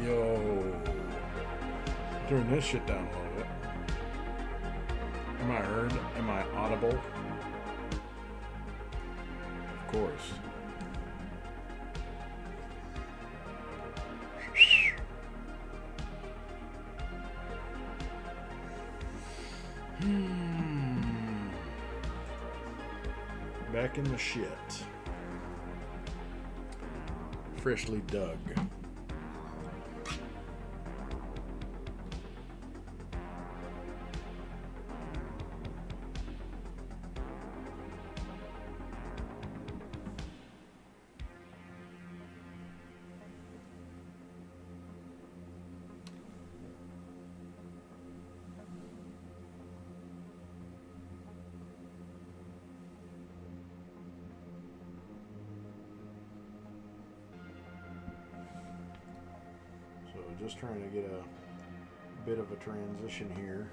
Yo. Turn this shit down a little bit. Am I heard? Am I audible? Of course. Back in the shit. Freshly dug. Just trying to get a bit of a transition here.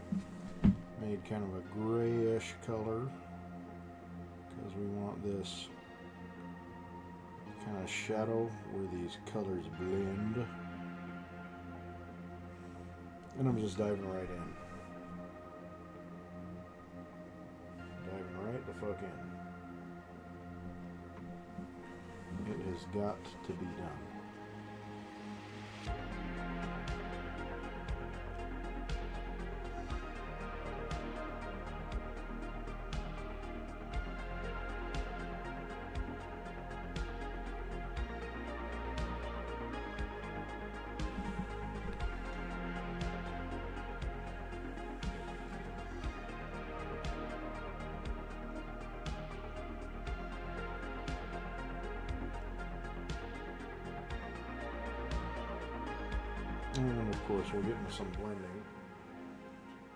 Made kind of a grayish color because we want this kind of shadow where these colors blend. And I'm just diving right in. Diving right the fuck in. It has got to be done. And of course we'll get into some blending.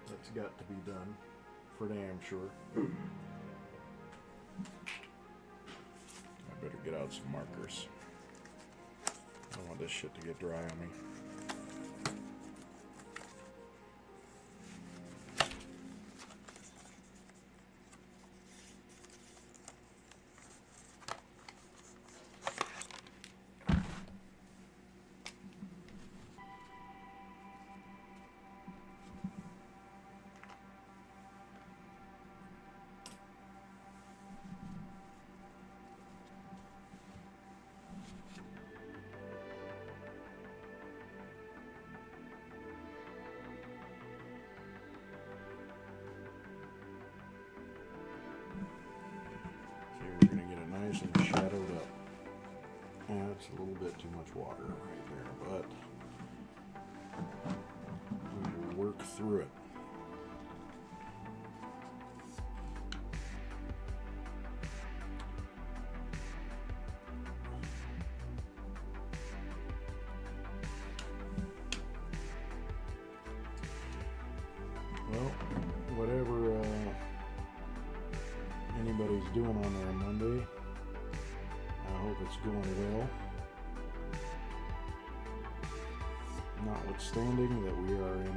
That's got to be done for damn sure. I better get out some markers. I don't want this shit to get dry on me. And shadowed up. That's a little bit too much water right there, but we will work through it. Well, whatever anybody's doing on their Monday, I hope it's going well. Notwithstanding that we are in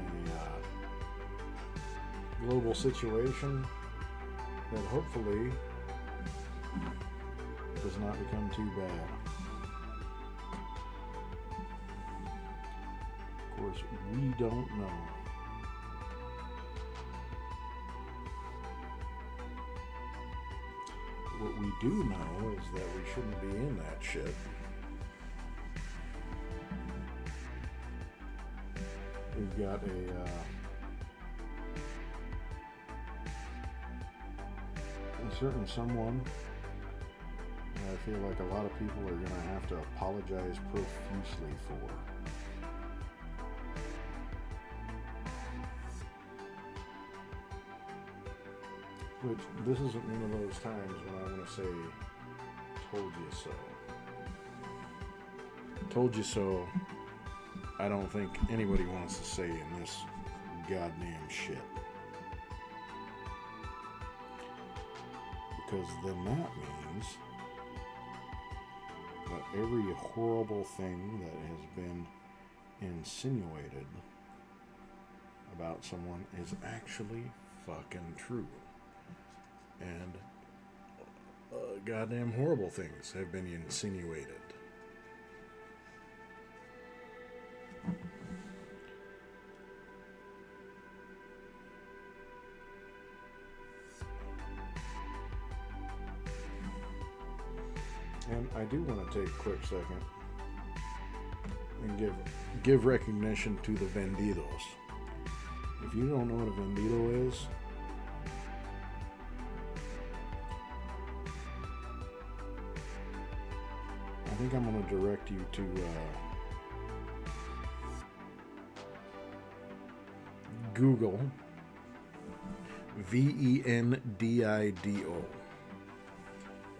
a global situation that hopefully does not become too bad. Of course, we don't know. What we do know is that we shouldn't be in that shit. We've got a certain someone that I feel like a lot of people are going to have to apologize profusely for. Which, this isn't one of those times when I want to say, told you so. Told you so, I don't think anybody wants to say in this goddamn shit. Because then that means that every horrible thing that has been insinuated about someone is actually fucking true. And goddamn horrible things have been insinuated. And I do want to take a quick second and give recognition to the vendidos. If you don't know what a vendido is, I think I'm going to direct you to Google VENDIDO.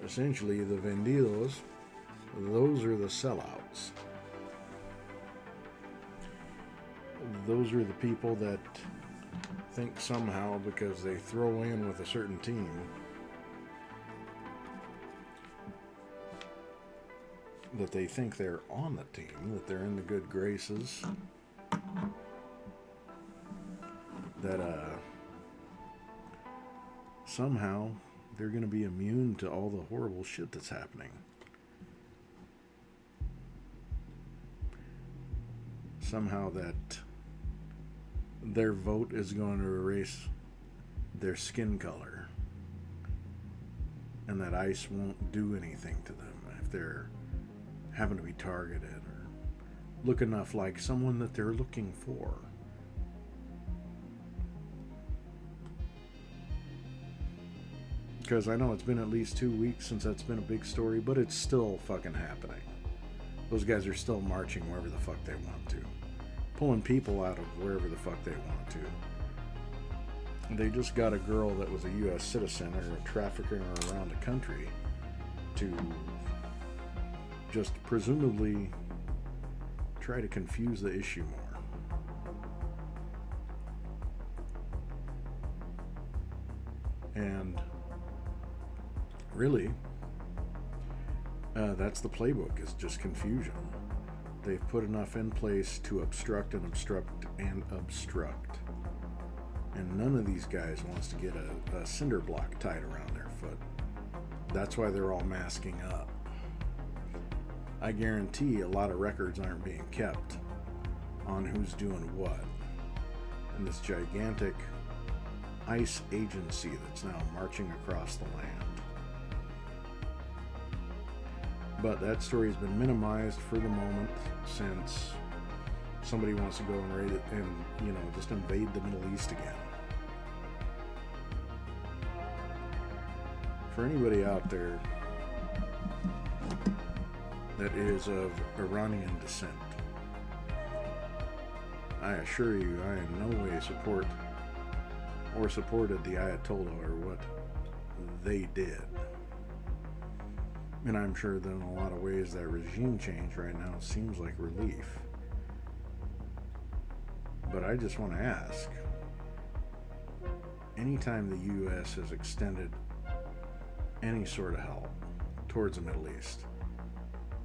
Essentially, the vendidos, those are the sellouts. Those are the people that think somehow because they throw in with a certain team that they think they're on the team, that they're in the good graces, that somehow they're going to be immune to all the horrible shit that's happening. Somehow that their vote is going to erase their skin color, and that ICE won't do anything to them if they're having to be targeted or look enough like someone that they're looking for. Because I know it's been at least 2 weeks since that's been a big story, but it's still fucking happening. Those guys are still marching wherever the fuck they want to, pulling people out of wherever the fuck they want to. They just got a girl that was a U.S. citizen or trafficking her around the country to just presumably try to confuse the issue more. And really, that's the playbook, is just confusion. They've put enough in place to obstruct and obstruct and obstruct. And none of these guys wants to get a cinder block tied around their foot. That's why they're all masking up. I guarantee a lot of records aren't being kept on who's doing what. And this gigantic ICE agency that's now marching across the land. But that story's been minimized for the moment, since somebody wants to go and raid it and, just invade the Middle East again. For anybody out there that is of Iranian descent, I assure you I in no way support or supported the Ayatollah or what they did. And I'm sure that in a lot of ways that regime change right now seems like relief. But I just want to ask, anytime the U.S. has extended any sort of help towards the Middle East,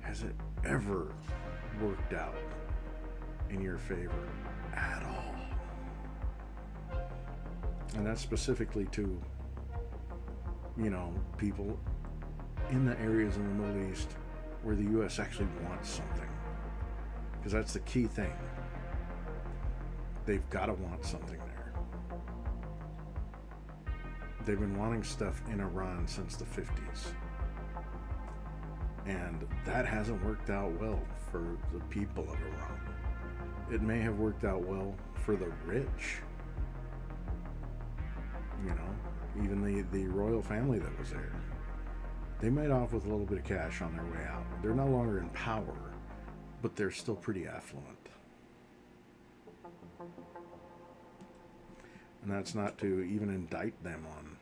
has it ever worked out in your favor at all? And that's specifically to, people in the areas in the Middle East where the U.S. actually wants something. Because that's the key thing. They've got to want something there. They've been wanting stuff in Iran since the 50s. And that hasn't worked out well for the people of Iran. It may have worked out well for the rich. Even the royal family that was there. They made off with a little bit of cash on their way out. They're no longer in power, but they're still pretty affluent. And that's not to even indict them on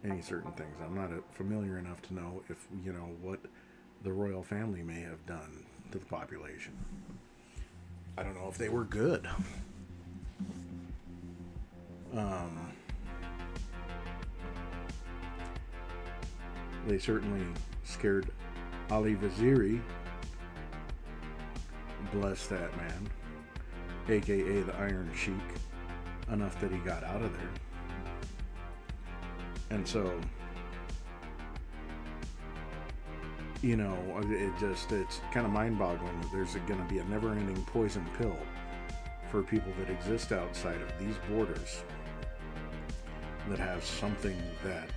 any certain things. I'm not familiar enough to know if, what the royal family may have done to the population. I don't know if they were good. They certainly scared Ali Vaziri, bless that man, aka the Iron Sheik, enough that he got out of there. And so, it's kind of mind-boggling that there's going to be a never-ending poison pill for people that exist outside of these borders that have something that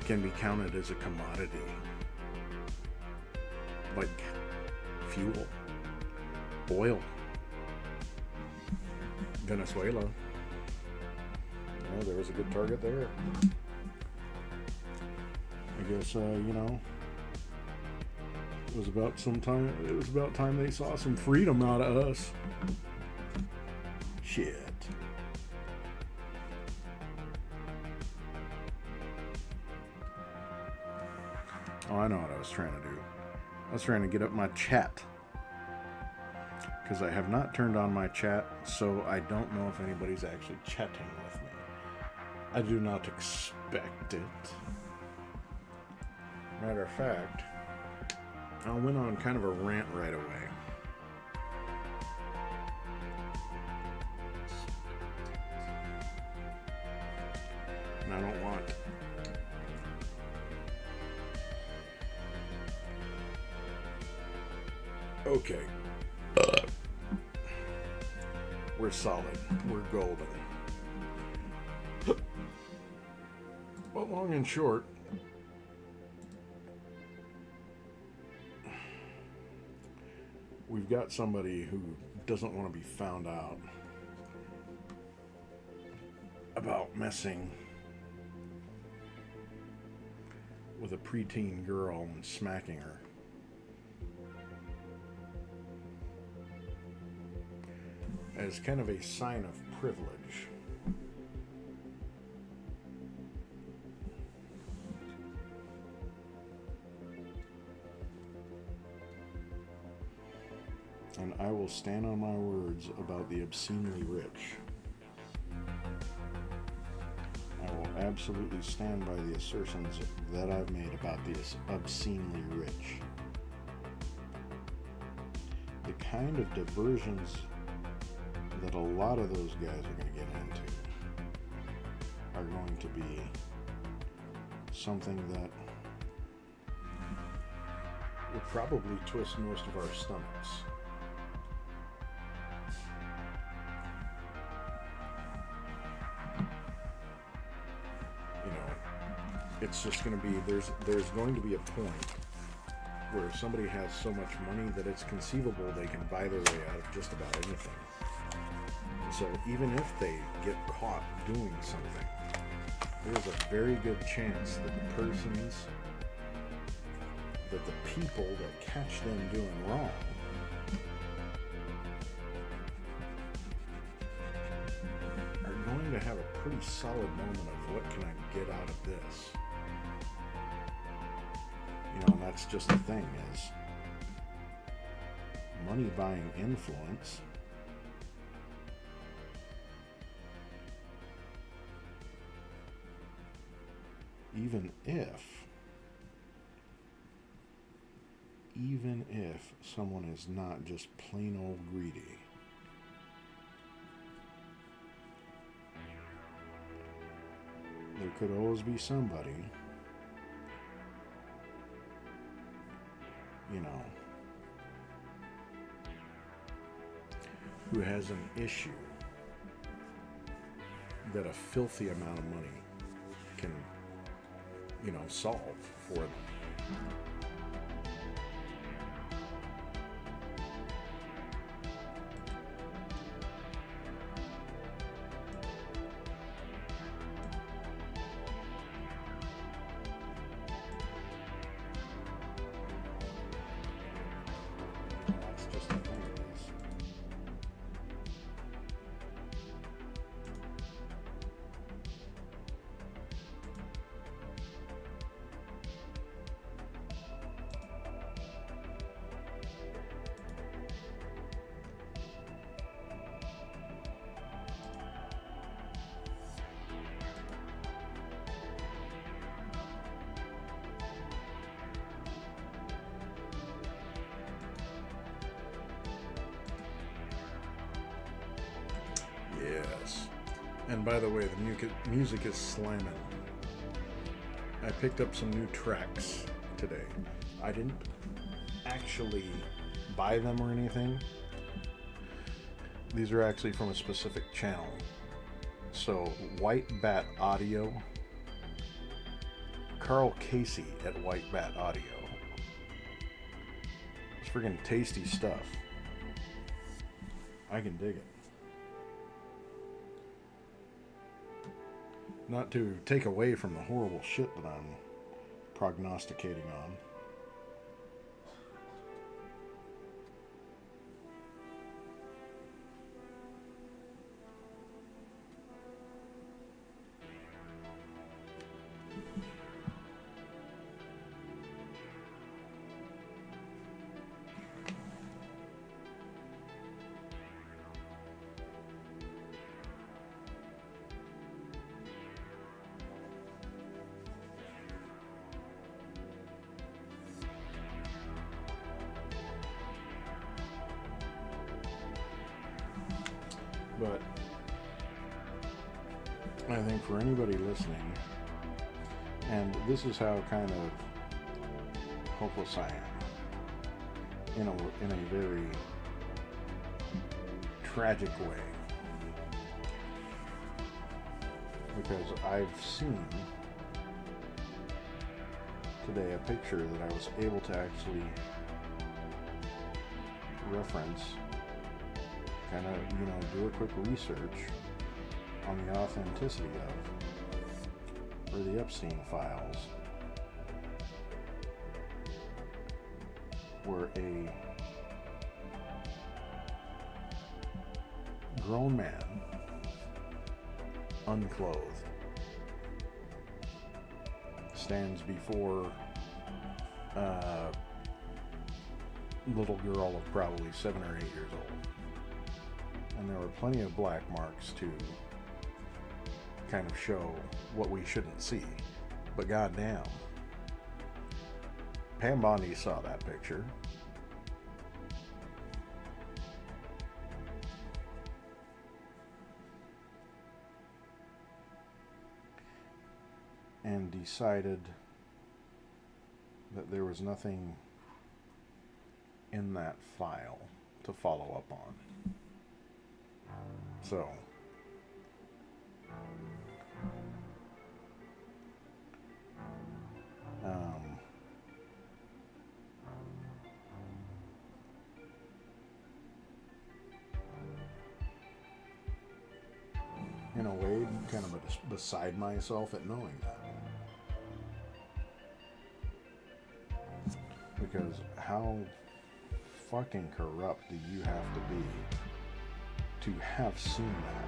can be counted as a commodity, like fuel, oil. Venezuela. There was a good target there. I guess it was about time they saw some freedom out of us. Shit. Oh, I know what I was trying to do. I was trying to get up my chat, because I have not turned on my chat, so I don't know if anybody's actually chatting with me. I do not expect it. Matter of fact, I went on kind of a rant right away. And I don't want... Okay. We're solid. We're golden. But long and short, we've got somebody who doesn't want to be found out about messing with a preteen girl and smacking her. As kind of a sign of privilege. And I will stand on my words about the obscenely rich. I will absolutely stand by the assertions that I've made about the obscenely rich. The kind of diversions that a lot of those guys are going to get into are going to be something that will probably twist most of our stomachs. It's just going to be, there's going to be a point where somebody has so much money that it's conceivable they can buy their way out of just about anything. So even if they get caught doing something, there's a very good chance that the people that catch them doing wrong are going to have a pretty solid moment of, what can I get out of this? And that's just the thing, is money buying influence. Even if someone is not just plain old greedy, there could always be somebody, who has an issue that a filthy amount of money can solve for them. That's just the thing it is. Yes. And by the way, the music is slamming. I picked up some new tracks today. I didn't actually buy them or anything. These are actually from a specific channel. So, White Bat Audio, Karl Casey at White Bat Audio. It's friggin' tasty stuff. I can dig it. Not to take away from the horrible shit that I'm prognosticating on. But I think for anybody listening, and this is how kind of hopeless I am, in a very tragic way, because I've seen today a picture that I was able to actually reference, kind of, do a quick research on the authenticity of, or the Epstein files, where a grown man, unclothed, stands before a little girl of probably 7 or 8 years old. And there were plenty of black marks to kind of show what we shouldn't see. But goddamn, Pam Bondi saw that picture. And decided that there was nothing in that file to follow up on. So, in a way, kind of beside myself at knowing that. Because how fucking corrupt do you have to be to have seen that?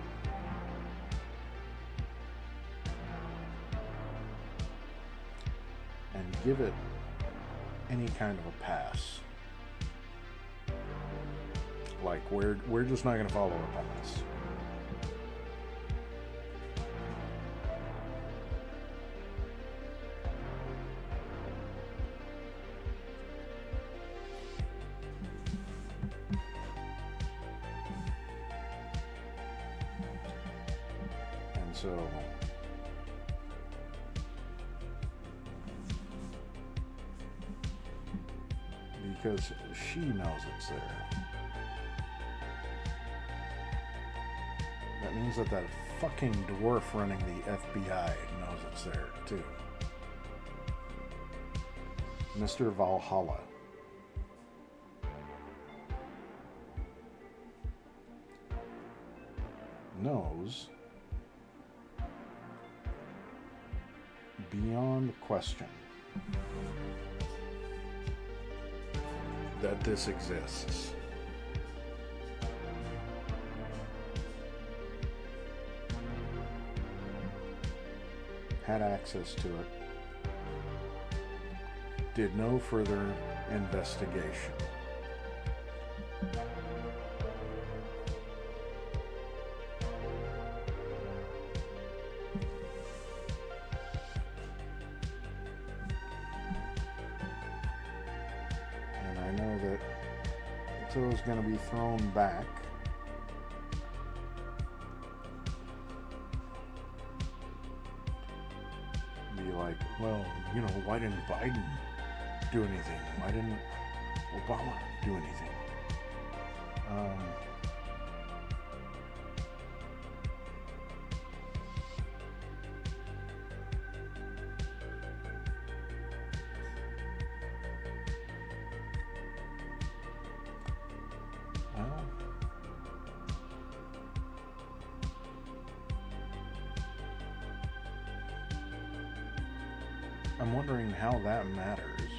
And give it any kind of a pass. Like, we're just not going to follow up on this. So, because she knows it's there, that means that fucking dwarf running the FBI knows it's there too. Mr. Valhalla. Knows beyond question that this exists. Had access to it. Did no further investigation. Is going to be thrown back. Be like, well, why didn't Biden do anything? Why didn't Obama do anything? Well, I'm wondering how that matters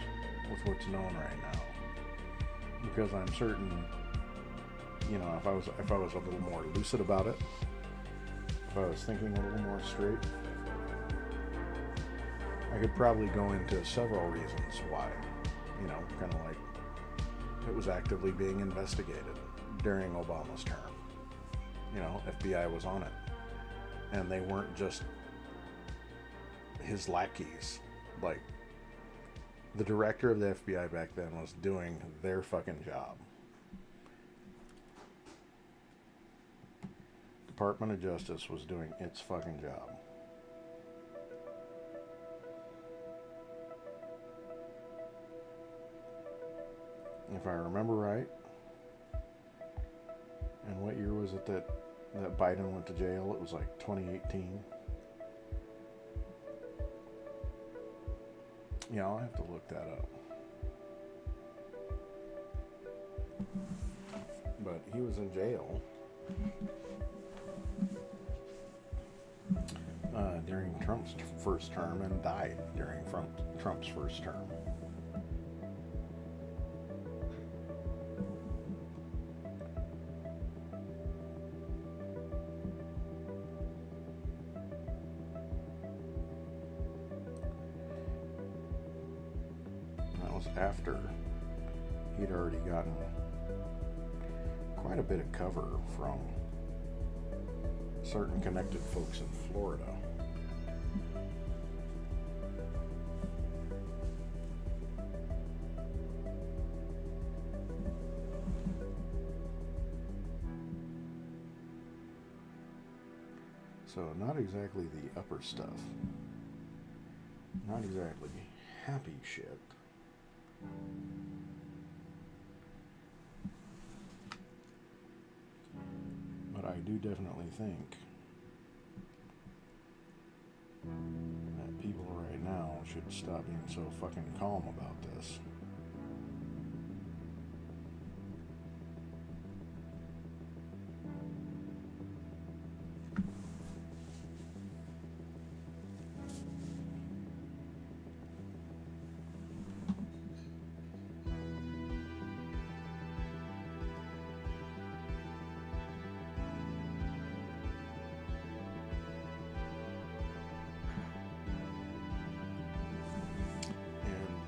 with what's known right now, because I'm certain, you know, if I was a little more lucid about it, if I was thinking a little more straight, I could probably go into several reasons why, you know, kind of like it was actively being investigated during Obama's term. You know, FBI was on it, and they weren't just his lackeys. Like, the director of the FBI back then was doing their fucking job. Department of Justice was doing its fucking job. If I remember right, and what year was it that Biden went to jail? It was like 2018. Yeah, I'll have to look that up. But he was in jail during Trump's first term and died during Trump's first term. After he'd already gotten quite a bit of cover from certain connected folks in Florida. So not exactly the upper stuff. Not exactly happy shit. But I do definitely think that people right now should stop being so fucking calm about this.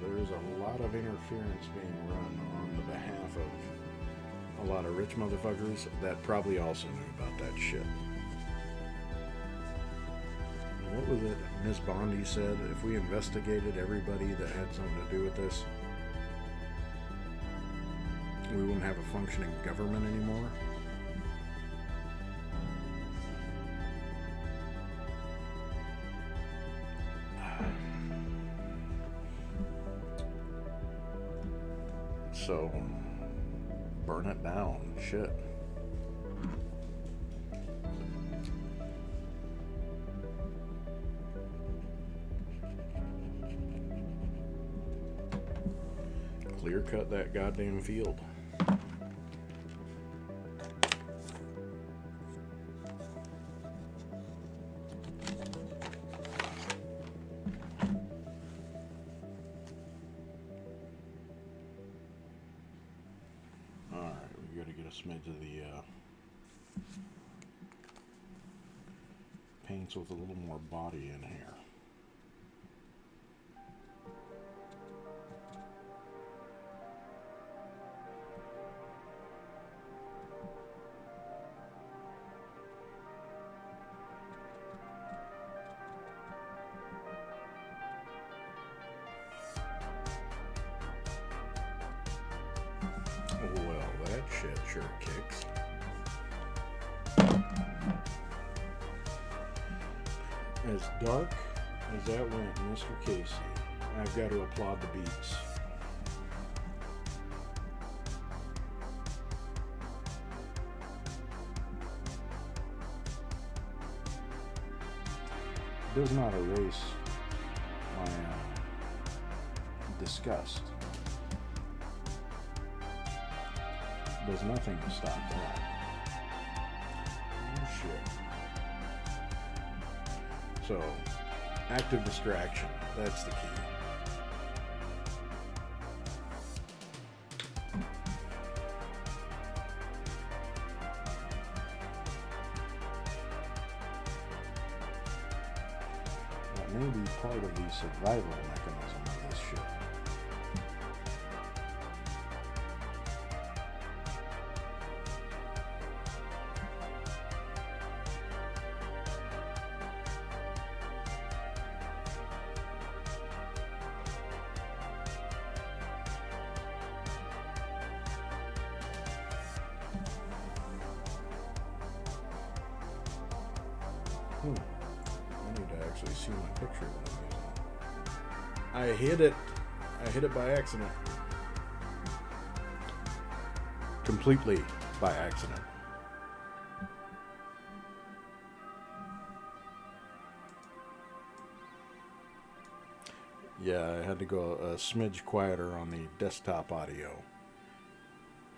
There's a lot of interference being run on the behalf of a lot of rich motherfuckers that probably also knew about that shit. And what was it Miss Bondi said? If we investigated everybody that had something to do with this, we wouldn't have a functioning government anymore. So, burn it down. Shit. Clear cut that goddamn field. Smidge of the paints with a little more body in here. Well, that shit sure kicks. As dark as that went, Mr. Casey, I've got to applaud the beats. It does not erase my disgust. does nothing to stop that. Oh shit. So, active distraction, that's the key. That may be part of the survival mechanism of this shit. I need to actually see my picture that I'm using. I hit it. I hit it by accident. Completely by accident. Yeah, I had to go a smidge quieter on the desktop audio.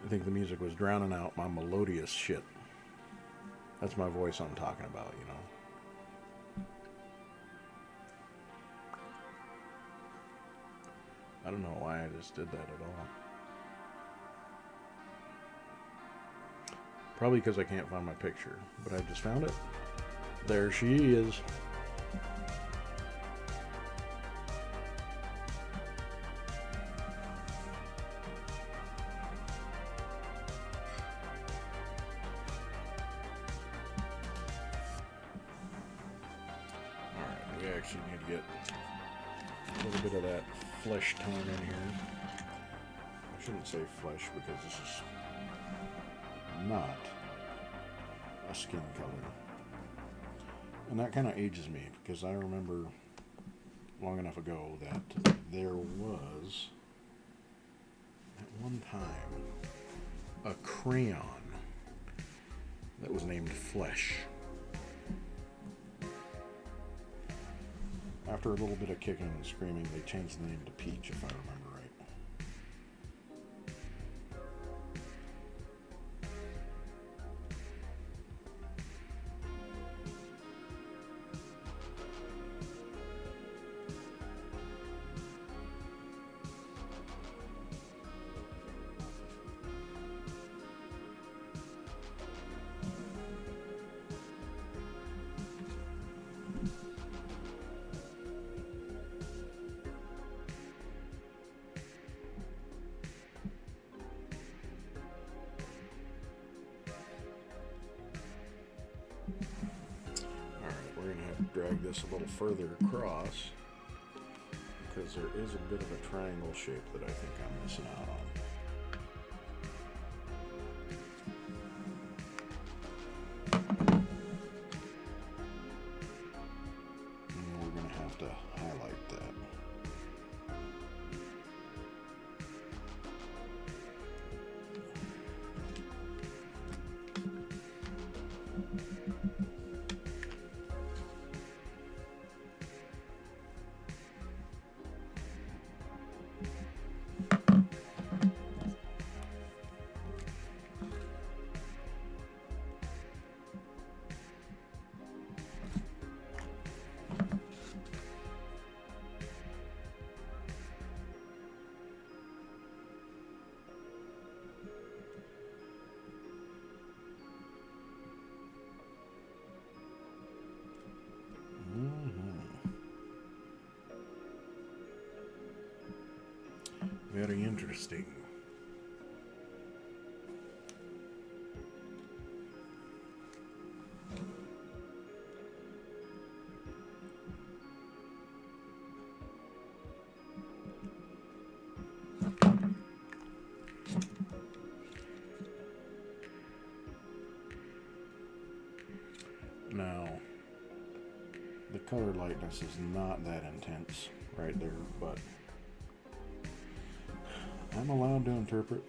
I think the music was drowning out my melodious shit. That's my voice I'm talking about, you know. I don't know why I just did that at all. Probably because I can't find my picture, but I just found it. There she is. Alright, we actually need to get a little bit of that flesh tone in here. I shouldn't say flesh because this is not a skin color. And that kind of ages me because I remember long enough ago that there was at one time a crayon that was named Flesh. After a little bit of kicking and screaming, they changed the name to Peach, if I remember right. Drag this a little further across because there is a bit of a triangle shape that I think I'm missing out on. And we're going to have to highlight that. Very interesting. Now, the color lightness is not that intense right there, but I'm allowed to interpret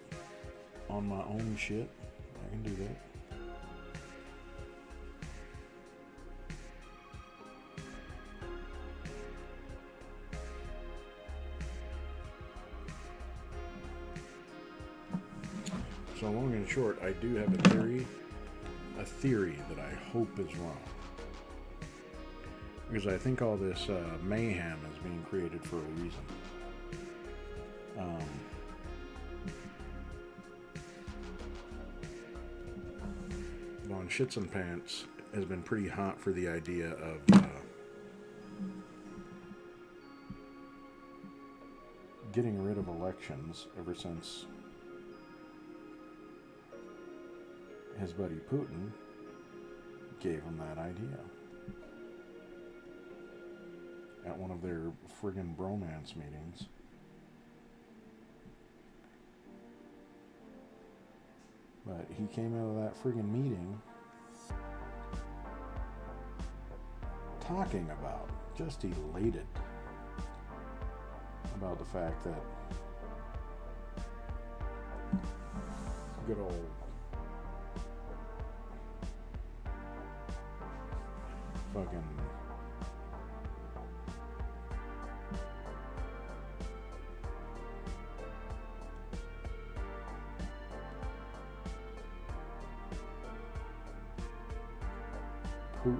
on my own shit. I can do that. So long and short, I do have a theory that I hope is wrong. Because I think all this mayhem is being created for a reason. Von Shits and Pants has been pretty hot for the idea of getting rid of elections ever since his buddy Putin gave him that idea at one of their friggin' bromance meetings. But he came out of that friggin' meeting talking about, just elated about the fact that good old fucking Putin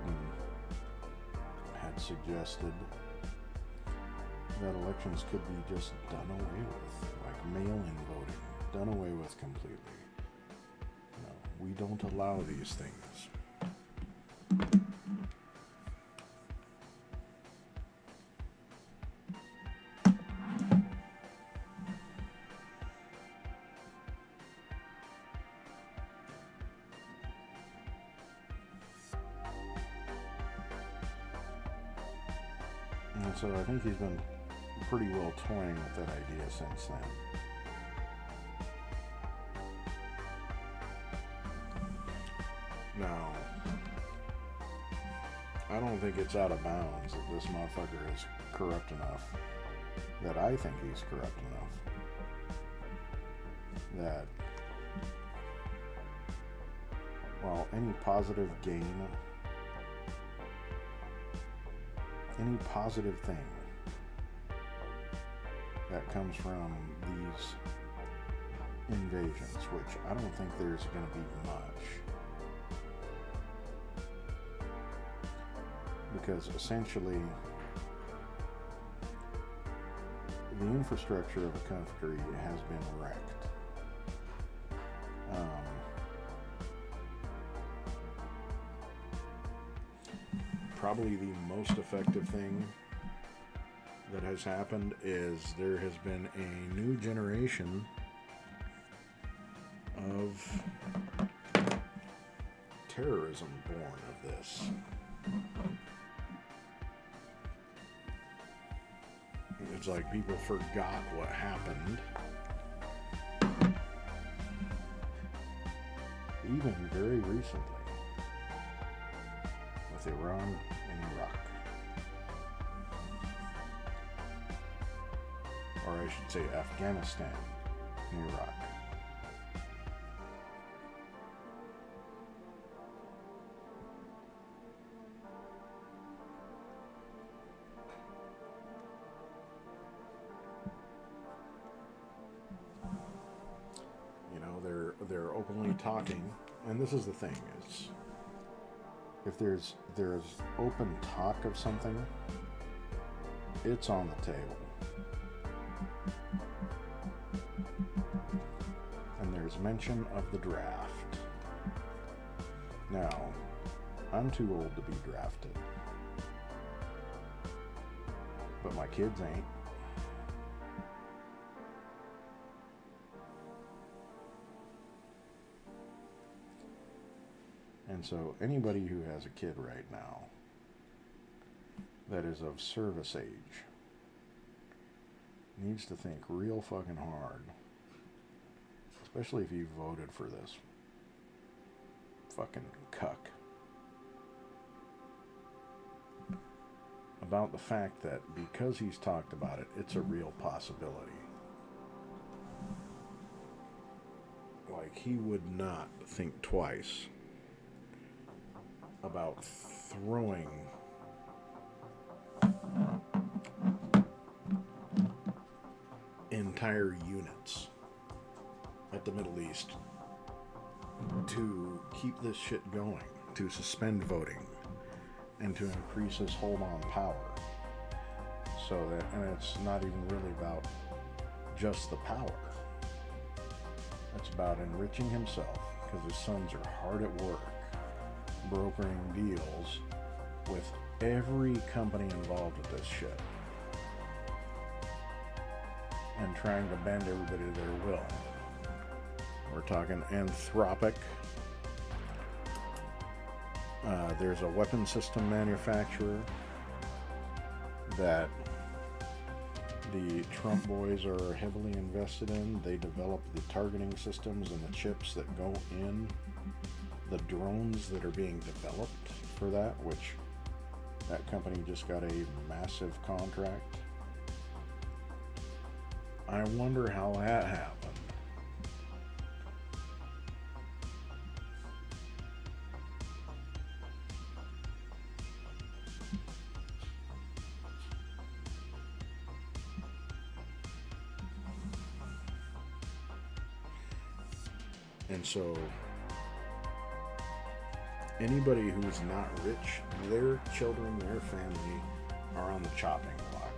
had suggested that elections could be just done away with, like mail-in voting, done away with completely. No, we don't allow these things. And so I think he's been pretty well toying with that idea since then. Now, I don't think it's out of bounds that this motherfucker is corrupt enough, that I think he's corrupt enough, that, well, any positive gain, any positive thing that comes from these invasions, which I don't think there's going to be much, because essentially the infrastructure of a country has been wrecked. Probably the most effective thing that has happened is there has been a new generation of terrorism born of this. It's like people forgot what happened even very recently with Iran and Iraq. Or I should say Afghanistan and Iraq. You know, they're openly talking, and this is the thing, is if there's open talk of something, it's on the table. And there's mention of the draft. Now, I'm too old to be drafted, but my kids ain't. And so anybody who has a kid right now that is of service age needs to think real fucking hard, especially if you voted for this fucking cuck, about the fact that because he's talked about it, it's a real possibility. Like, he would not think twice about throwing entire units at the Middle East to keep this shit going, to suspend voting, and to increase his hold on power. So that, and it's not even really about just the power. It's about enriching himself, because his sons are hard at work, brokering deals with every company involved with this shit, and trying to bend everybody to their will. We're talking Anthropic. There's a weapon system manufacturer that the Trump boys are heavily invested in. They develop the targeting systems and the chips that go in the drones that are being developed for that, which that company just got a massive contract. I wonder how that happened. And so anybody who's not rich, their children, their family are on the chopping block.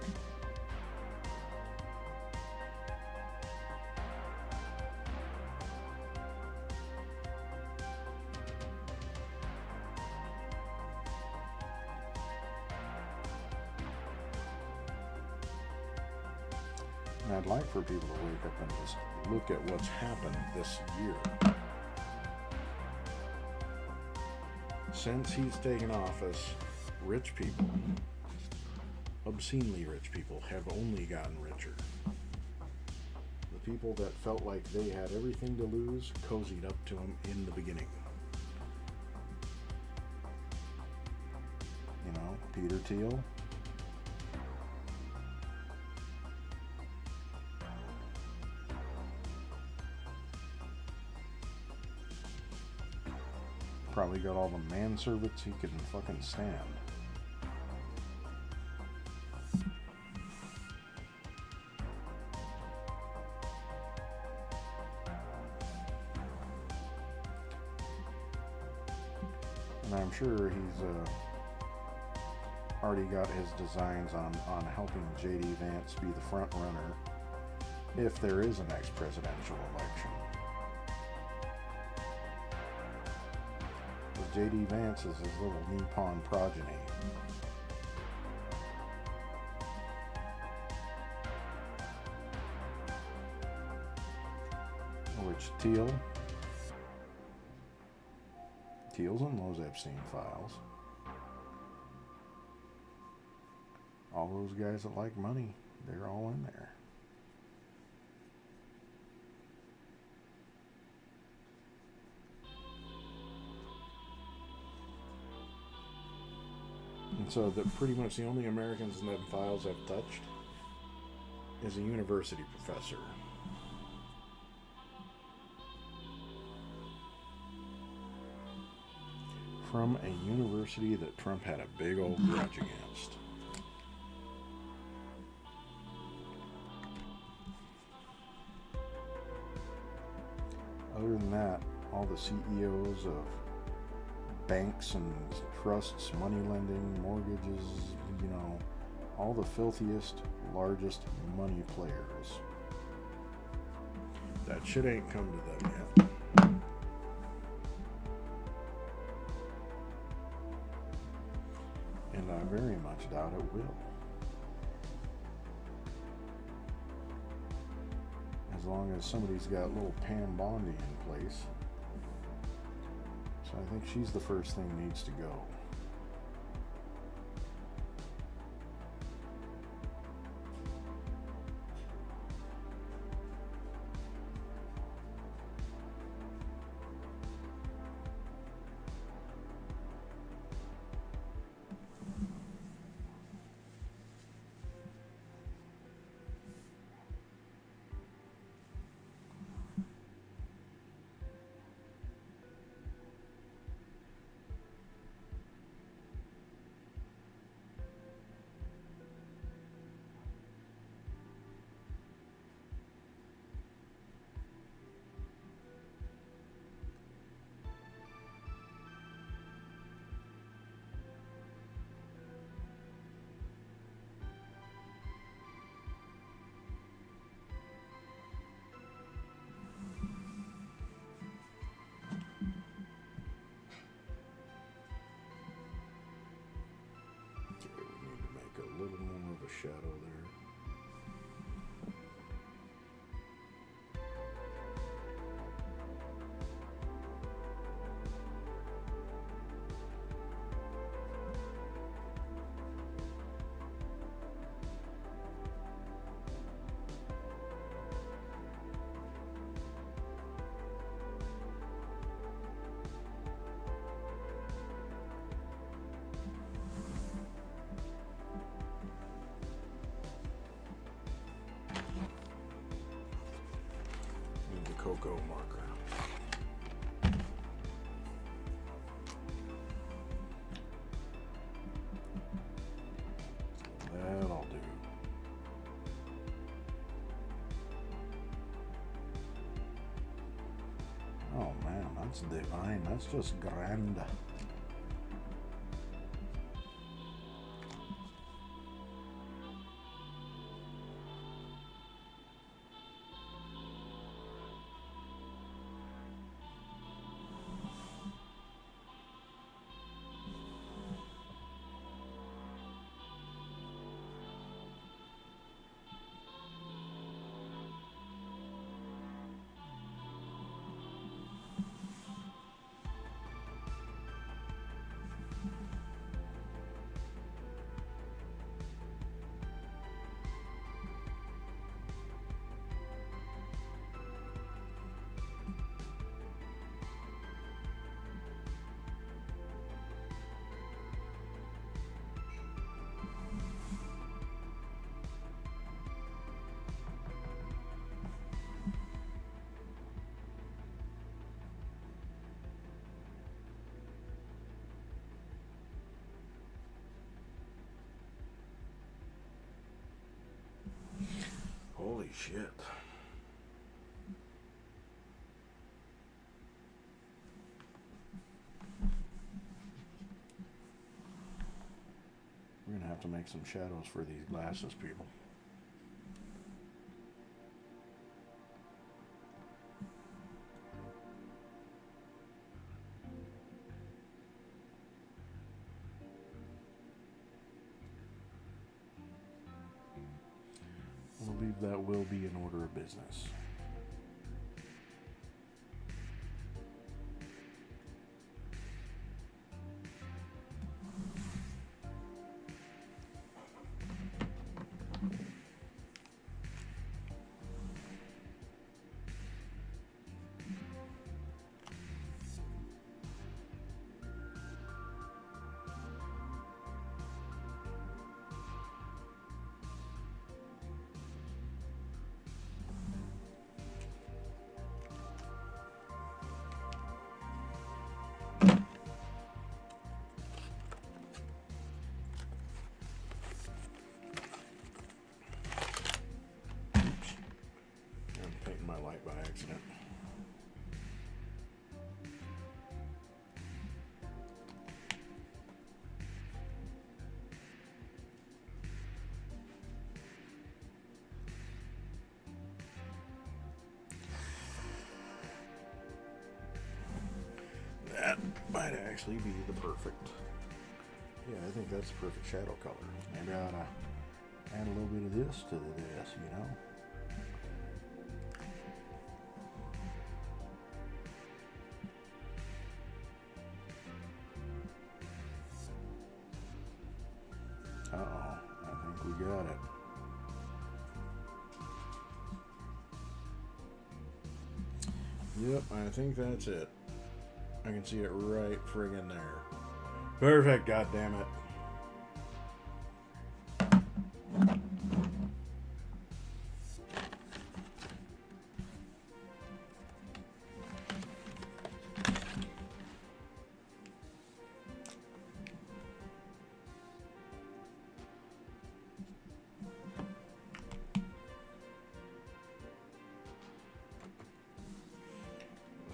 And I'd like for people to wake up and just look at what's happened this year. Since he's taken office, rich people, obscenely rich people, have only gotten richer. The people that felt like they had everything to lose cozied up to him in the beginning. You know, Peter Thiel. Probably got all the manservants he could fucking stand. And I'm sure he's already got his designs on helping J.D. Vance be the front runner if there is a next presidential election. J.D. Vance is his little Nippon progeny. Which Thiel's in those Epstein files. All those guys that like money, they're all in there. And so pretty much the only Americans in them files I've touched is a university professor. From a university that Trump had a big old grudge against. Other than that, all the CEOs of banks and trusts, money lending, mortgages, you know, all the filthiest, largest money players. That shit ain't come to them yet. And I very much doubt it will. As long as somebody's got little Pam Bondi in place. So I think she's the first thing needs to go. a shadow there. Cocoa marker. That'll do. Oh man, that's divine. That's just grand. Holy shit. We're gonna have to make some shadows for these glasses, people. I believe that will be in order of business. By accident. That might actually be the perfect. Yeah, I think that's the perfect shadow color. Maybe I ought to add a little bit of this to this, you know? Uh-oh, I think we got it. Yep, I think that's it. I can see it right friggin' there. Perfect, goddammit.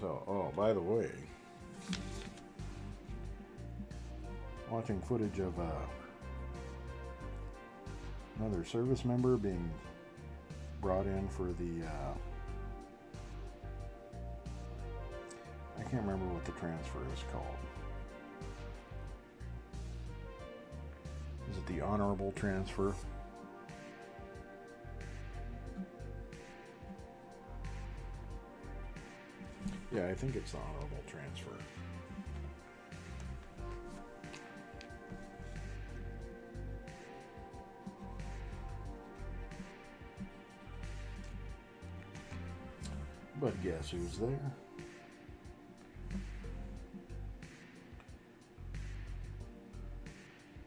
So, oh, by the way, watching footage of another service member being brought in for the, I can't remember what the transfer is called. Is it the honorable transfer? Yeah, I think it's the honorable transfer. But guess who's there?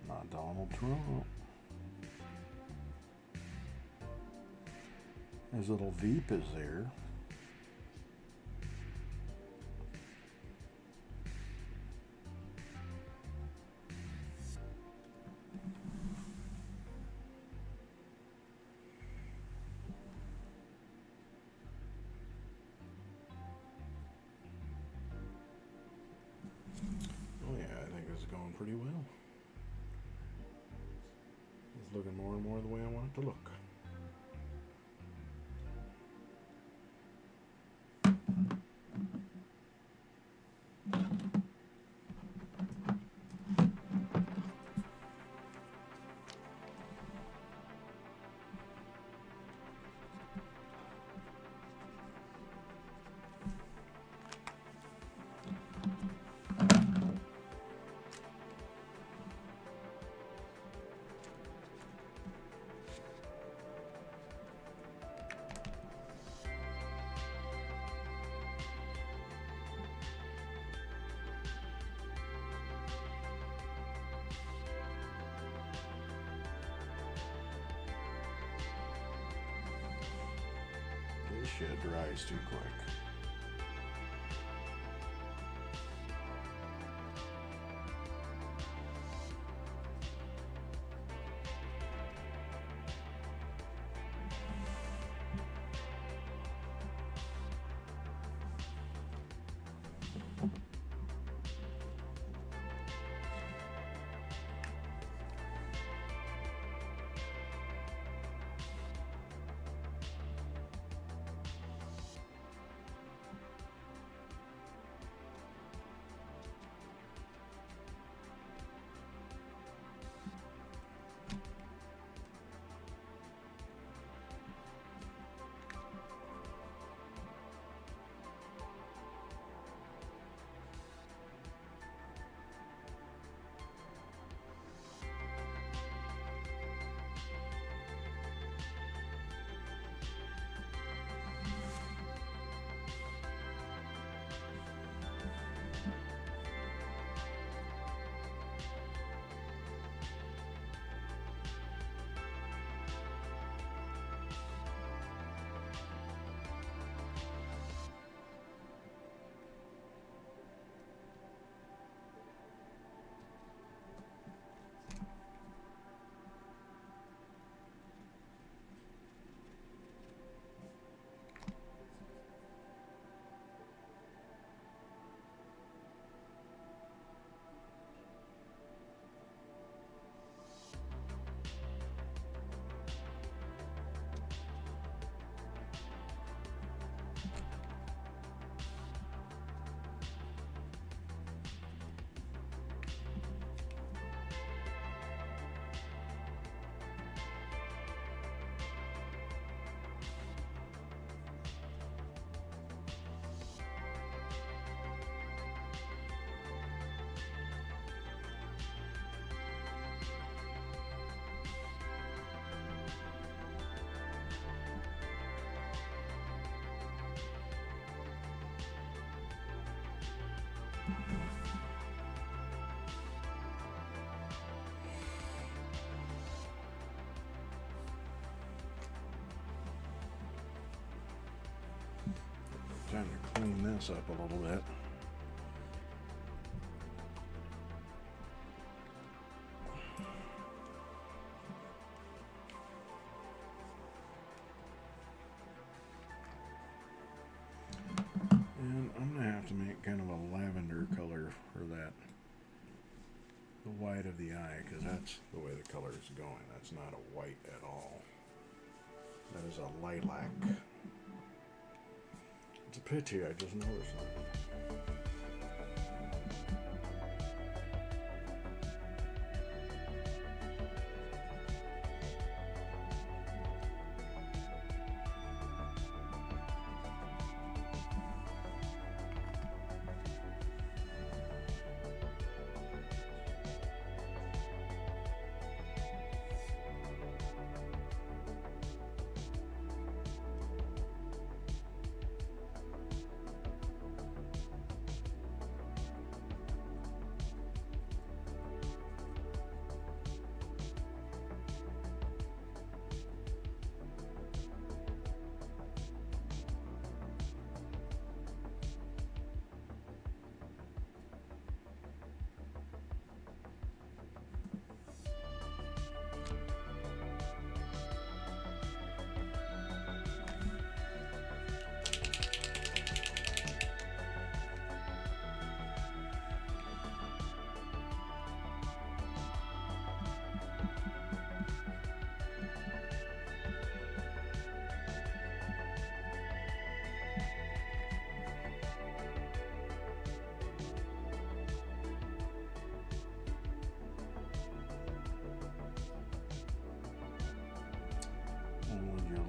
Not Donald Trump. His little Veep is there. Oh yeah, I think this is going pretty well. It's looking more and more the way I want it to look. This shit dries too quick. Time to clean this up a little bit. And I'm going to have to make kind of a lavender color for that, the white of the eye, because that's the way the color is going. That's not a white at all. That is a lilac. It's a pity, I just noticed that.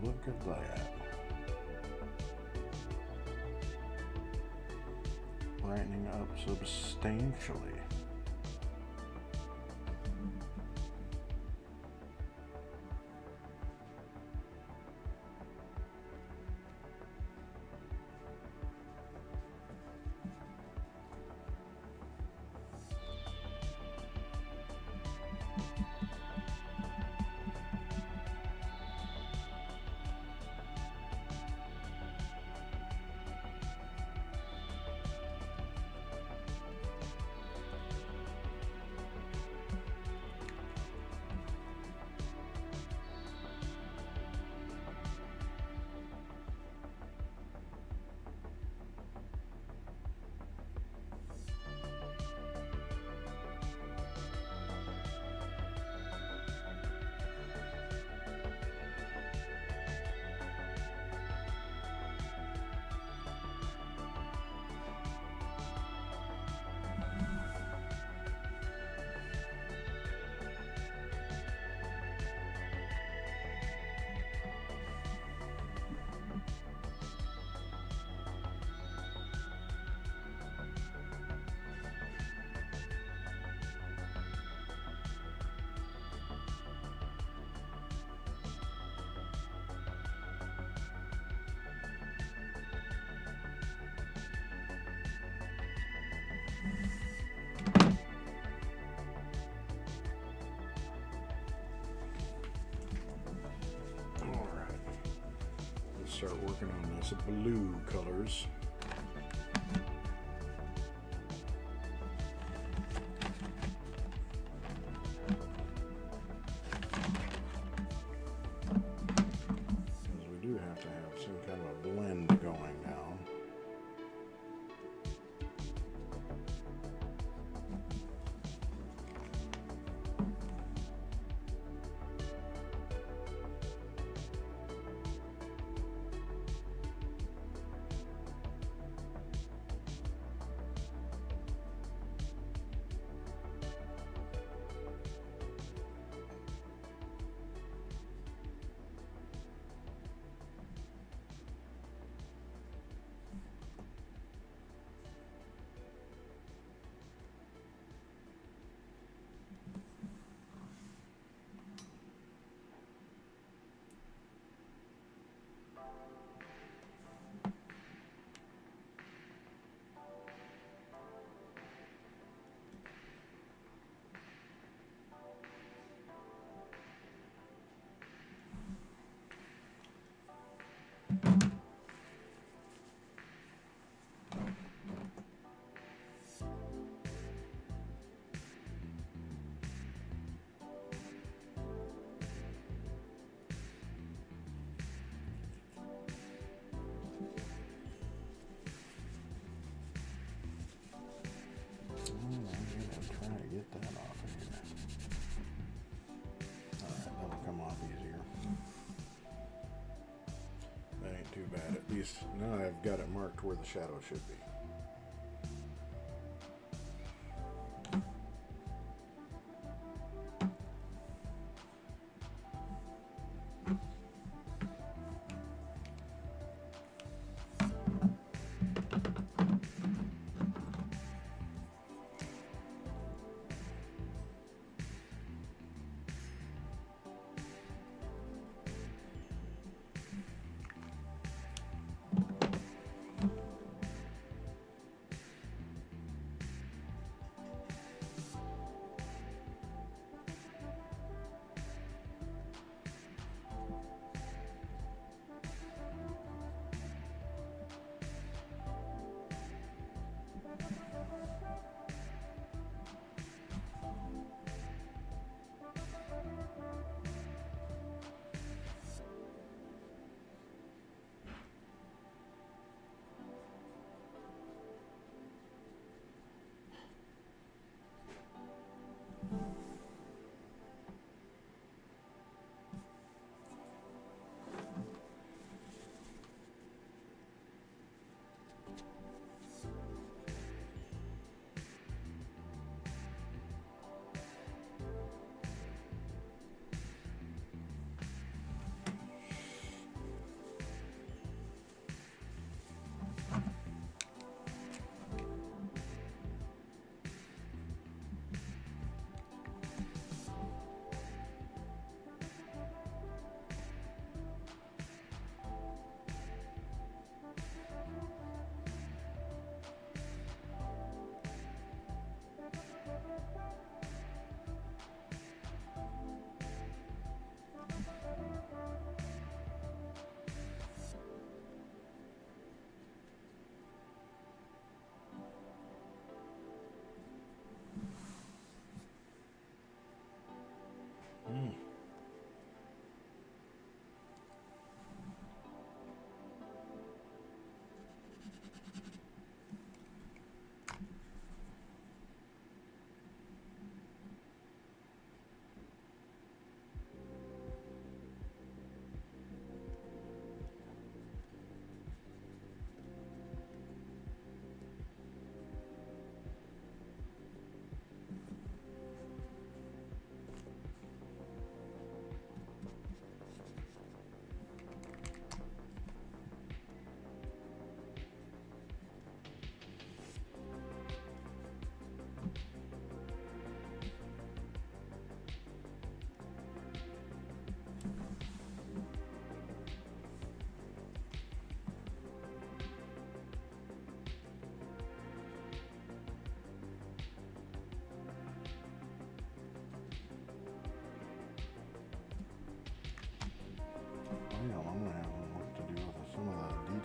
look at that. Brightening up substantially. Start working on this blue colors. Because we do have to have some kind of a blend going now. Too bad. At least now I've got it marked where the shadow should be.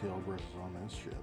detail brushes on this shit.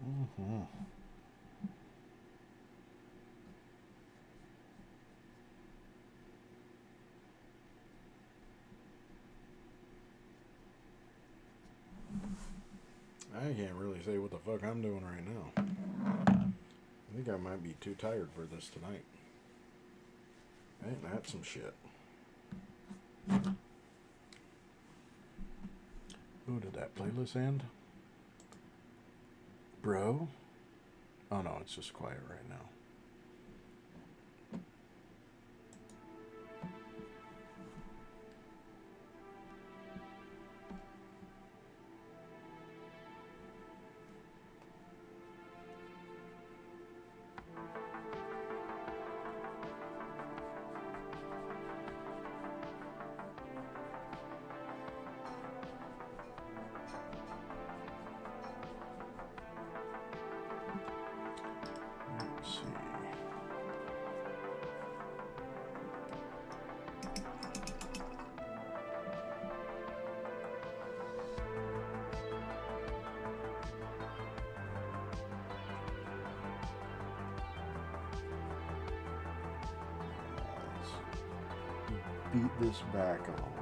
Mm-hmm. I can't really say what the fuck I'm doing right now. I think I might be too tired for this tonight. Ain't that some shit? Ooh, did that playlist end? Bro? Oh no, it's just quiet right now. Let's see. beat this back a little bit.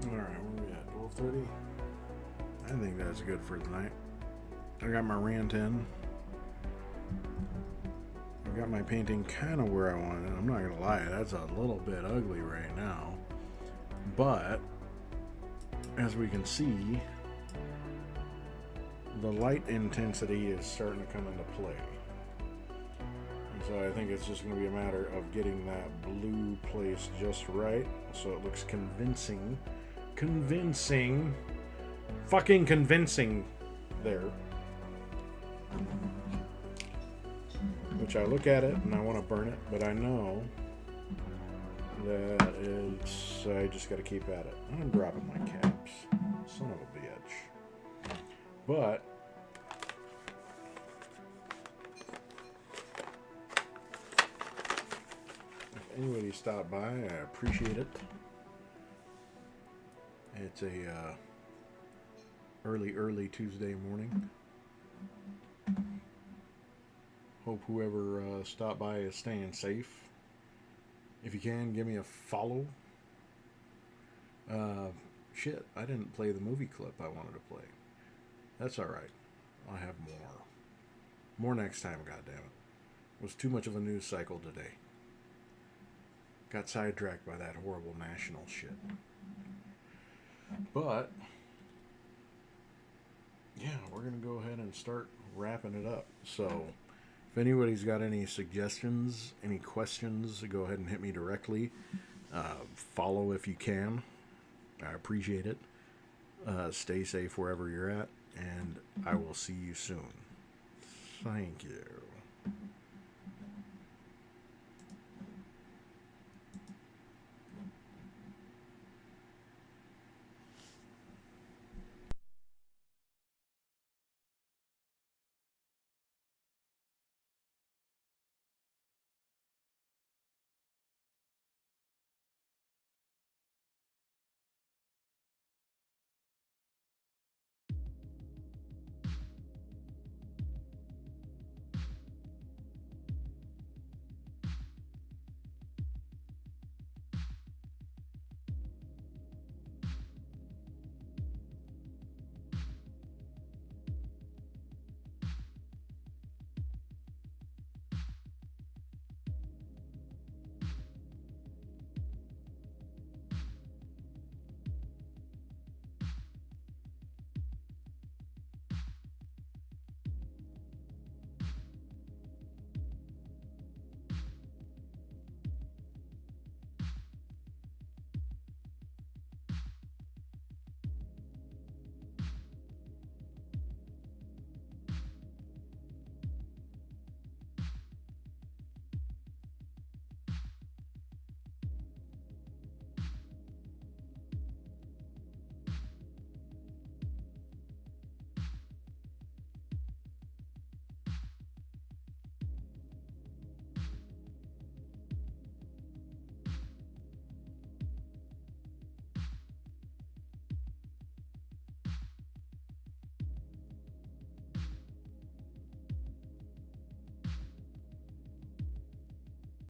Alright, where we at? 12:30? I think that's good for tonight. I got my rant in. got my painting kind of where I want it. I'm not going to lie, that's a little bit ugly right now. But, as we can see, the light intensity is starting to come into play. And so I think it's just going to be a matter of getting that blue placed just right so it looks convincing. Fucking convincing there. Which I look at it and I want to burn it, but I know that I just got to keep at it. I'm dropping my caps. Son of a bitch. But if anybody stopped by, I appreciate it. It's a early Tuesday morning. Hope whoever stopped by is staying safe. If you can, give me a follow. Shit, I didn't play the movie clip I wanted to play. That's alright. I'll have more. More next time, goddammit. It was too much of a news cycle today. Got sidetracked by that horrible national shit. But, yeah, we're going to go ahead and start wrapping it up. So, if anybody's got any suggestions, any questions, go ahead and hit me directly. Follow if you can. I appreciate it. Stay safe wherever you're at, and I will see you soon. Thank you.